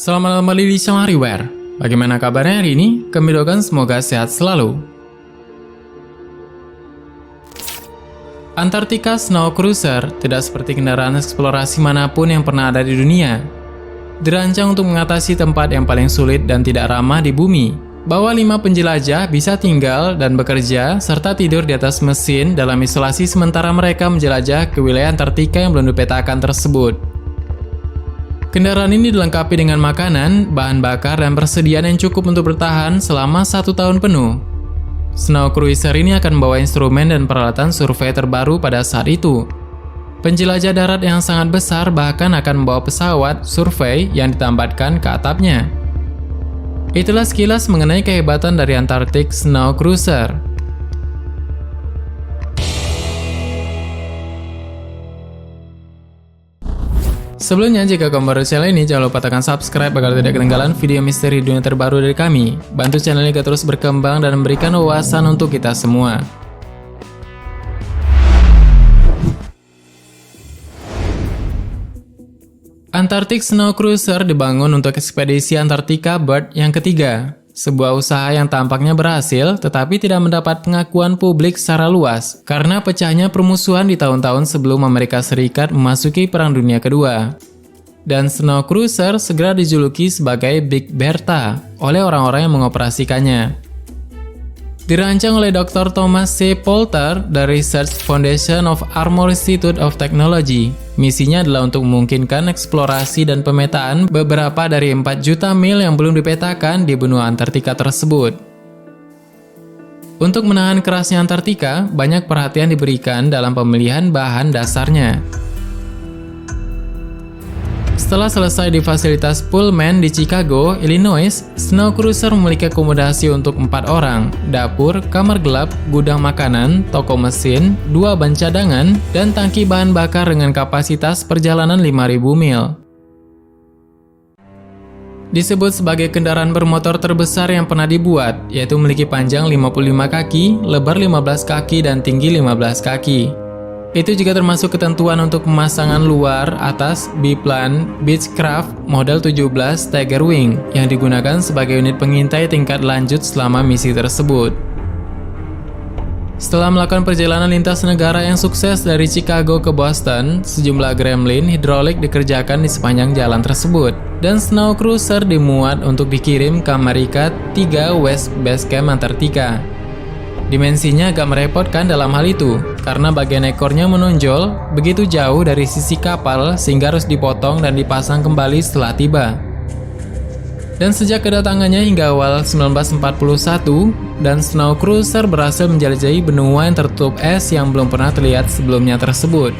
Selamat kembali di channel Hariware. Bagaimana kabarnya hari ini? Kami doakan semoga sehat selalu. Antartika Snow Cruiser tidak seperti kendaraan eksplorasi manapun yang pernah ada di dunia. Dirancang untuk mengatasi tempat yang paling sulit dan tidak ramah di bumi. Bahwa 5 penjelajah bisa tinggal dan bekerja serta tidur di atas mesin dalam isolasi sementara mereka menjelajah ke wilayah Antartika yang belum dipetakan tersebut. Kendaraan ini dilengkapi dengan makanan, bahan bakar, dan persediaan yang cukup untuk bertahan selama 1 tahun penuh. Snow Cruiser ini akan membawa instrumen dan peralatan survei terbaru pada saat itu. Penjelajah darat yang sangat besar bahkan akan membawa pesawat survei yang ditambatkan ke atapnya. Itulah sekilas mengenai kehebatan dari Antarctic Snow Cruiser. Sebelumnya, jika kamu baru channel ini, jangan lupa tekan subscribe agar tidak ketinggalan video misteri dunia terbaru dari kami. Bantu channel ini terus berkembang dan memberikan wawasan untuk kita semua. Antarctic Snow Cruiser dibangun untuk ekspedisi Antartika Bird yang ketiga. Sebuah usaha yang tampaknya berhasil, tetapi tidak mendapat pengakuan publik secara luas karena pecahnya permusuhan di tahun-tahun sebelum Amerika Serikat memasuki Perang Dunia Kedua. Dan Snow Cruiser segera dijuluki sebagai Big Bertha oleh orang-orang yang mengoperasikannya. Dirancang oleh Dr. Thomas C. Poulter dari Research Foundation of Armour Institute of Technology. Misinya adalah untuk memungkinkan eksplorasi dan pemetaan beberapa dari 4 juta mil yang belum dipetakan di benua Antartika tersebut. Untuk menahan kerasnya Antartika, banyak perhatian diberikan dalam pemilihan bahan dasarnya. Setelah selesai di fasilitas Pullman di Chicago, Illinois, Snow Cruiser memiliki akomodasi untuk 4 orang, dapur, kamar gelap, gudang makanan, toko mesin, 2 ban cadangan, dan tangki bahan bakar dengan kapasitas perjalanan 5.000 mil. Disebut sebagai kendaraan bermotor terbesar yang pernah dibuat, yaitu memiliki panjang 55 kaki, lebar 15 kaki, dan tinggi 15 kaki. Itu juga termasuk ketentuan untuk pemasangan luar atas biplan Beechcraft model 17 Tiger Wing yang digunakan sebagai unit pengintai tingkat lanjut selama misi tersebut. Setelah melakukan perjalanan lintas negara yang sukses dari Chicago ke Boston, sejumlah gremlin hidrolik dikerjakan di sepanjang jalan tersebut, dan Snow Cruiser dimuat untuk dikirim ke Amerika 3 West Base Camp Antartika. Dimensinya agak merepotkan dalam hal itu, karena bagian ekornya menonjol begitu jauh dari sisi kapal sehingga harus dipotong dan dipasang kembali setelah tiba. Dan sejak kedatangannya hingga awal 1941, dan Snow Cruiser berhasil menjelajahi benua yang tertutup es yang belum pernah terlihat sebelumnya tersebut.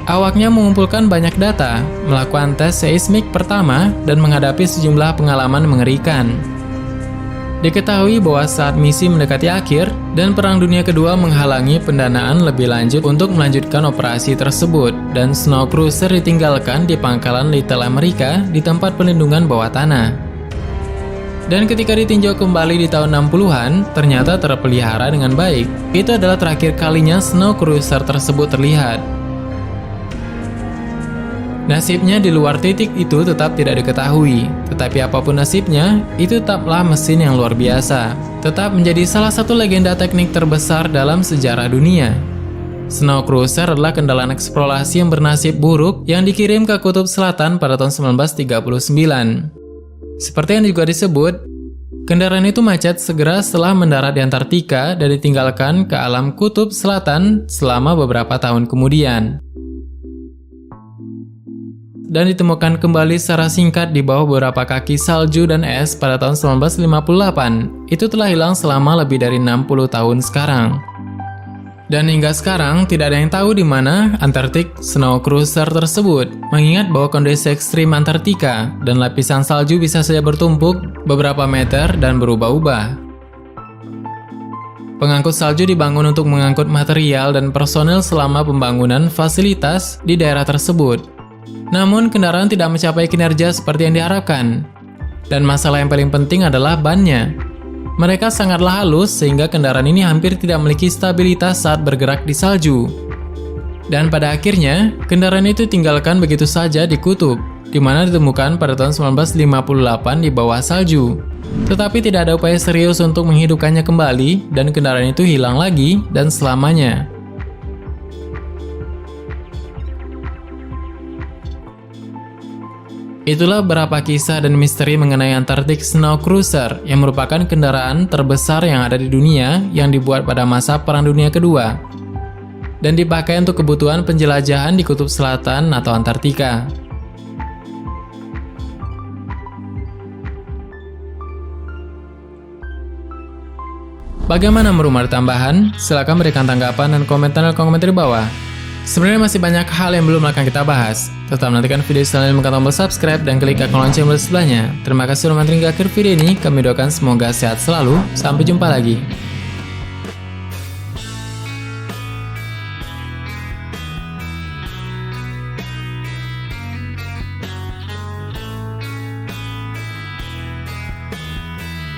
Awaknya mengumpulkan banyak data, melakukan tes seismik pertama, dan menghadapi sejumlah pengalaman mengerikan. Diketahui bahwa saat misi mendekati akhir dan Perang Dunia Kedua menghalangi pendanaan lebih lanjut untuk melanjutkan operasi tersebut, dan Snow Cruiser ditinggalkan di pangkalan Little America di tempat pelindungan bawah tanah. Dan ketika ditinjau kembali di tahun 60-an, ternyata terpelihara dengan baik. Itu adalah terakhir kalinya Snow Cruiser tersebut terlihat. Nasibnya di luar titik itu tetap tidak diketahui, tetapi apapun nasibnya, itu tetaplah mesin yang luar biasa. Tetap menjadi salah satu legenda teknik terbesar dalam sejarah dunia. Snow Cruiser adalah kendaraan eksplorasi yang bernasib buruk yang dikirim ke Kutub Selatan pada tahun 1939. Seperti yang juga disebut, kendaraan itu macet segera setelah mendarat di Antartika dan ditinggalkan ke alam Kutub Selatan selama beberapa tahun kemudian. Dan ditemukan kembali secara singkat di bawah beberapa kaki salju dan es pada tahun 1958. Itu telah hilang selama lebih dari 60 tahun sekarang. Dan hingga sekarang tidak ada yang tahu di mana Antarctic Snow Cruiser tersebut, mengingat bahwa kondisi ekstrim Antartika dan lapisan salju bisa saja bertumpuk beberapa meter dan berubah-ubah. Pengangkut salju dibangun untuk mengangkut material dan personel selama pembangunan fasilitas di daerah tersebut. Namun, kendaraan tidak mencapai kinerja seperti yang diharapkan. Dan masalah yang paling penting adalah bannya. Mereka sangatlah halus sehingga kendaraan ini hampir tidak memiliki stabilitas saat bergerak di salju. Dan pada akhirnya, kendaraan itu tinggalkan begitu saja di kutub. di mana ditemukan pada tahun 1958 di bawah salju. Tetapi tidak ada upaya serius untuk menghidupkannya kembali, dan kendaraan itu hilang lagi dan selamanya. Itulah beberapa kisah dan misteri mengenai Antarctic Snow Cruiser, yang merupakan kendaraan terbesar yang ada di dunia yang dibuat pada masa Perang Dunia Kedua dan dipakai untuk kebutuhan penjelajahan di Kutub Selatan atau Antartika. Bagaimana menurut tambahan? Silahkan berikan tanggapan dan komentar di bawah. Sebenarnya masih banyak hal yang belum akan kita bahas. Tetap nantikan video selanjutnya, menekan tombol subscribe dan klik icon lonceng di sebelahnya. Terima kasih sudah menonton hingga akhir video ini. Kami doakan semoga sehat selalu. Sampai jumpa lagi.